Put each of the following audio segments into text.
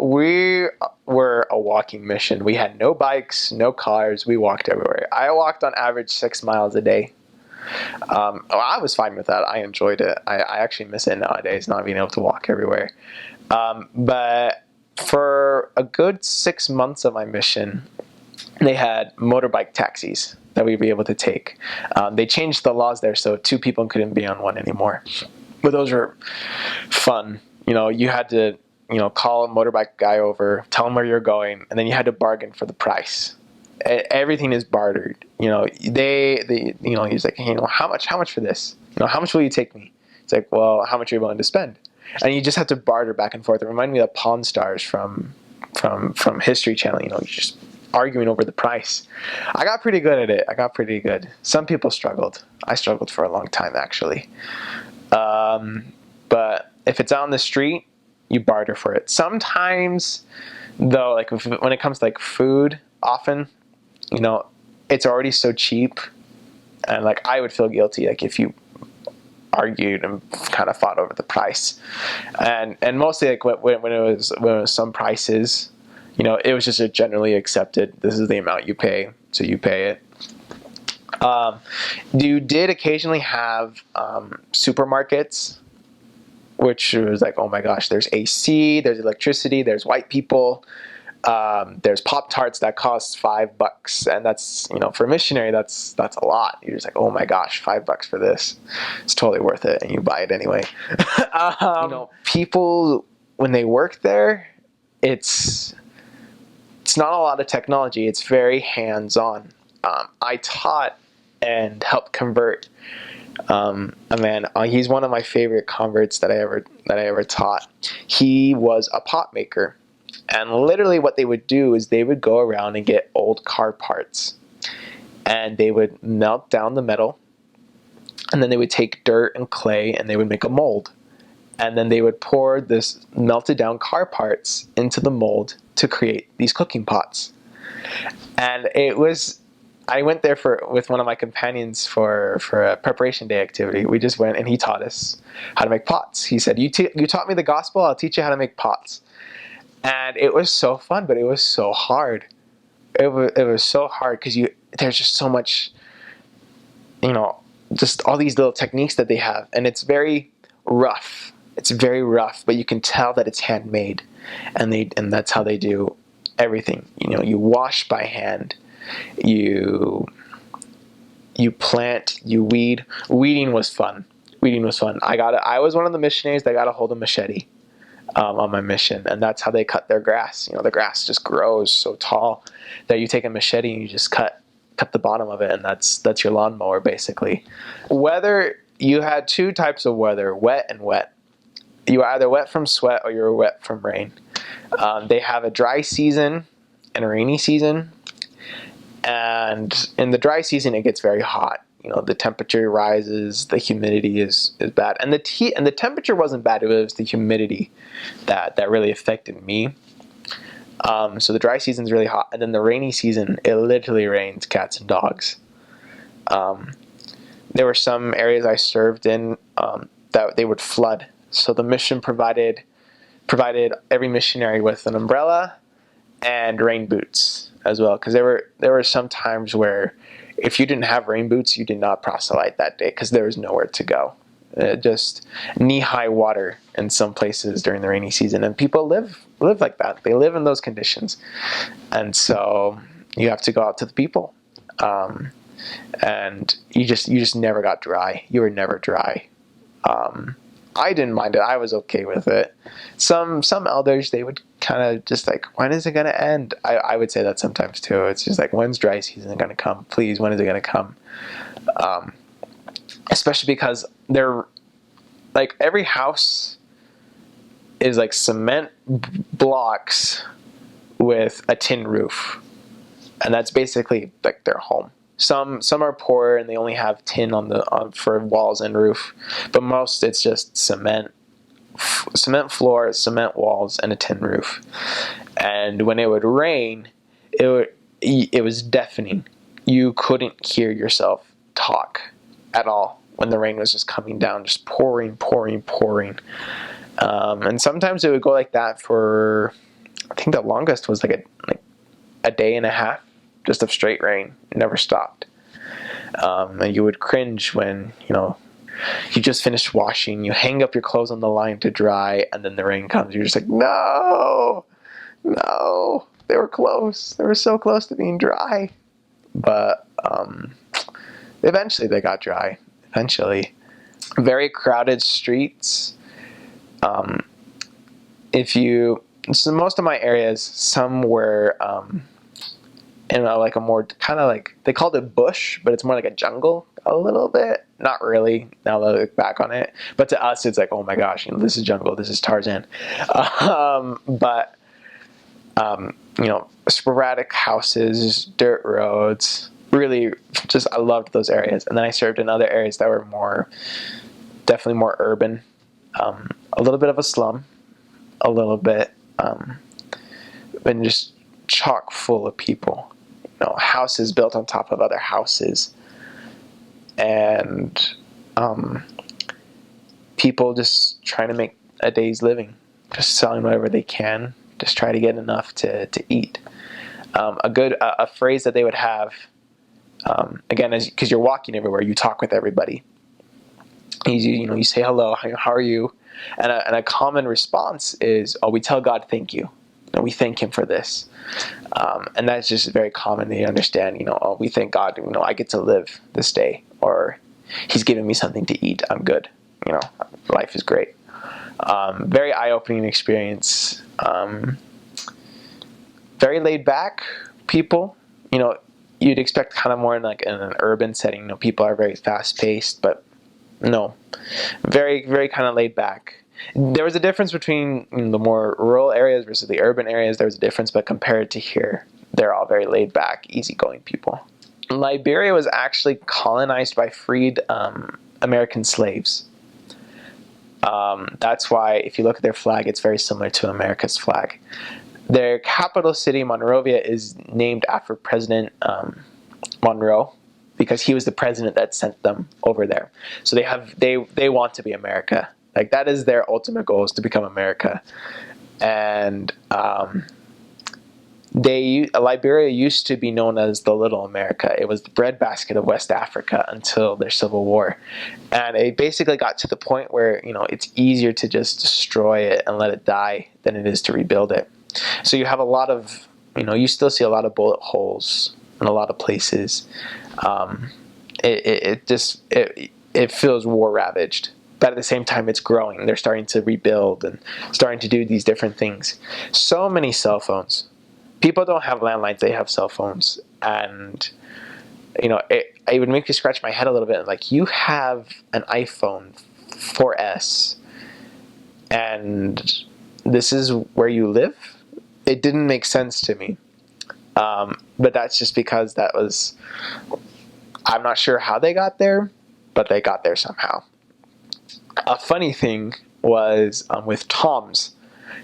We were a walking mission. We had no bikes, no cars. We walked everywhere. I walked on average 6 miles a day. I was fine with that. I enjoyed it. I actually miss it nowadays, not being able to walk everywhere. But for a good 6 months of my mission, they had motorbike taxis that we'd be able to take. They changed the laws there, so two people couldn't be on one anymore. But those were fun. You had to, call a motorbike guy over, tell him where you're going, and then you had to bargain for the price. Everything is bartered. He's like, hey, how much for this? How much will you take me? It's like, well, how much are you willing to spend? And you just have to barter back and forth. It reminded me of Pawn Stars from History Channel. You're just arguing over the price. I got pretty good at it. I got pretty good. Some people struggled. I struggled for a long time, actually. But if it's out on the street, you barter for it. Sometimes, though, like when it comes to like food, often, it's already so cheap, and like I would feel guilty like if you argued and kind of fought over the price, and mostly like when it was some prices, it was just a generally accepted. This is the amount you pay, so you pay it. You did occasionally have supermarkets, which was like, oh my gosh, there's AC, there's electricity, there's white people, there's Pop-Tarts that cost $5, and that's, for a missionary, that's a lot. You're just like, oh my gosh, $5 for this, it's totally worth it, and you buy it anyway. People when they work there, it's not a lot of technology. It's very hands-on. I taught and helped convert a man. He's one of my favorite converts that I ever taught. He was a pot maker, and literally what they would do is they would go around and get old car parts, and they would melt down the metal, and then they would take dirt and clay and they would make a mold, and then they would pour this melted down car parts into the mold to create these cooking pots. And I went there with one of my companions for a preparation day activity. We just went and he taught us how to make pots. He said, you taught me the gospel, I'll teach you how to make pots. And it was so fun, but it was so hard. It was so hard because there's just so much, just all these little techniques that they have. And it's very rough. It's very rough, but you can tell that it's handmade. And that's how they do everything. You wash by hand. You plant, you weed. Weeding was fun. I was one of the missionaries that got a hold of machete on my mission, and that's how they cut their grass. The grass just grows so tall that you take a machete and you just cut the bottom of it, and that's your lawnmower basically. Weather, you had two types of weather: wet and wet. You were either wet from sweat or you were wet from rain. They have a dry season and a rainy season. And in the dry season, it gets very hot. The temperature rises, the humidity is bad, and the temperature wasn't bad. It was the humidity that really affected me. So the dry season is really hot, and then the rainy season, it literally rains cats and dogs. There were some areas I served in that they would flood. So the mission provided every missionary with an umbrella and rain boots as well, because there were some times where if you didn't have rain boots, you did not proselyte that day because there was nowhere to go. Just knee-high water in some places during the rainy season, and people live like that. They live in those conditions, and so you have to go out to the people, and you just never got dry. You were never dry. I didn't mind it. I was okay with it. Some elders, they would kind of just like, when is it going to end? I would say that sometimes too. It's just like, when's dry season going to come? Please, when is it going to come? Especially because they're like, every house is like cement blocks with a tin roof, and that's basically like their home. Some are poorer and they only have tin for walls and roof, but most it's just cement floor, cement walls, and a tin roof. And when it would rain, it was deafening. You couldn't hear yourself talk at all when the rain was just coming down, just pouring. And sometimes it would go like that for think the longest was like a day and a half just of straight rain. It never stopped. And you would cringe when, you just finished washing, you hang up your clothes on the line to dry, and then the rain comes. You're just like, no, they were close. They were so close to being dry. But eventually they got dry. Eventually. Very crowded streets. So most of my areas, some were in like a more kind of like, they called it bush, but it's more like a jungle a little bit. Not really, now that I look back on it. But to us, it's like, oh my gosh, this is jungle, this is Tarzan. But sporadic houses, dirt roads, really just, I loved those areas. And then I served in other areas that were definitely more urban, a little bit of a slum, a little bit, and just chock full of people, houses built on top of other houses, and people just trying to make a day's living, just selling whatever they can, just try to get enough to eat. A phrase that they would have, again, because you're walking everywhere, you talk with everybody. You say hello, how are you, and a common response is, oh, we tell God thank you. We thank Him for this, and that's just very common. They understand, oh, we thank God. I get to live this day, or He's giving me something to eat. I'm good. Life is great. Very eye-opening experience. Very laid back people. You'd expect kind of more in an urban setting. People are very fast-paced, but no, very, very kind of laid back. There was a difference between the more rural areas versus the urban areas. There was a difference, but compared to here, they're all very laid back, easygoing people. Liberia was actually colonized by freed American slaves. That's why if you look at their flag, it's very similar to America's flag. Their capital city, Monrovia, is named after President Monroe, because he was the president that sent them over there. So they want to be America. That is their ultimate goal, is to become America. And Liberia used to be known as the Little America. It was the breadbasket of West Africa until their civil war. And it basically got to the point where, it's easier to just destroy it and let it die than it is to rebuild it. So you have a lot of, you still see a lot of bullet holes in a lot of places. It feels war ravaged. But at the same time, it's growing. They're starting to rebuild and starting to do these different things. So many cell phones. People don't have landlines, they have cell phones. And, it would make me scratch my head a little bit. You have an iPhone 4S, and this is where you live? It didn't make sense to me. But that's just because I'm not sure how they got there, but they got there somehow. A funny thing was with Tom's.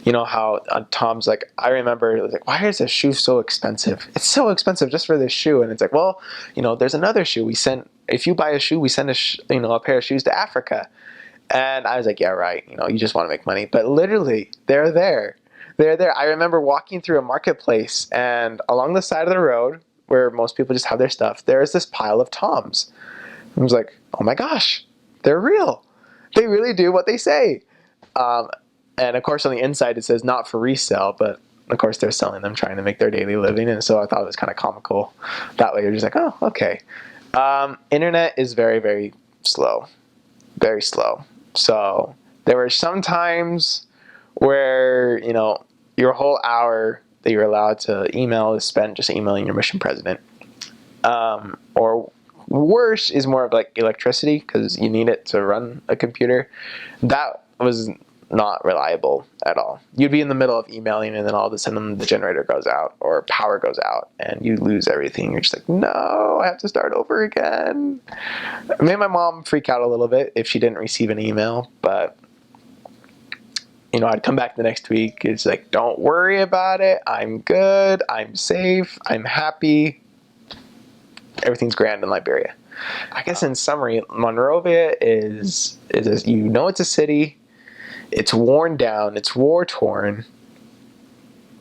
How on Tom's, I remember, it was why is this shoe so expensive? It's so expensive just for this shoe. And it's well, there's another shoe. If you buy a shoe, we send a pair of shoes to Africa. And I was yeah, right. You just want to make money. But literally, they're there. They're there. I remember walking through a marketplace, and along the side of the road, where most people just have their stuff, there is this pile of Toms. I was oh my gosh, they're real. They really do what they say. And of course, on the inside, it says not for resale, but of course, they're selling them, trying to make their daily living. And so I thought it was kind of comical. That way, you're just oh, okay. Internet is very, very slow. Very slow. So there were some times where, your whole hour that you're allowed to email is spent just emailing your mission president. Or worse is more of electricity, because you need it to run a computer. That was not reliable at all. You'd be in the middle of emailing, and then all of a sudden the generator goes out or power goes out and you lose everything. You're just no, I have to start over again. It made my mom freak out a little bit if she didn't receive an email, but I'd come back the next week. It's don't worry about it. I'm good. I'm safe. I'm happy. Everything's grand in Liberia. I guess in summary, Monrovia is it's a city. It's worn down. It's war torn.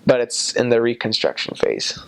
but it's in the reconstruction phase.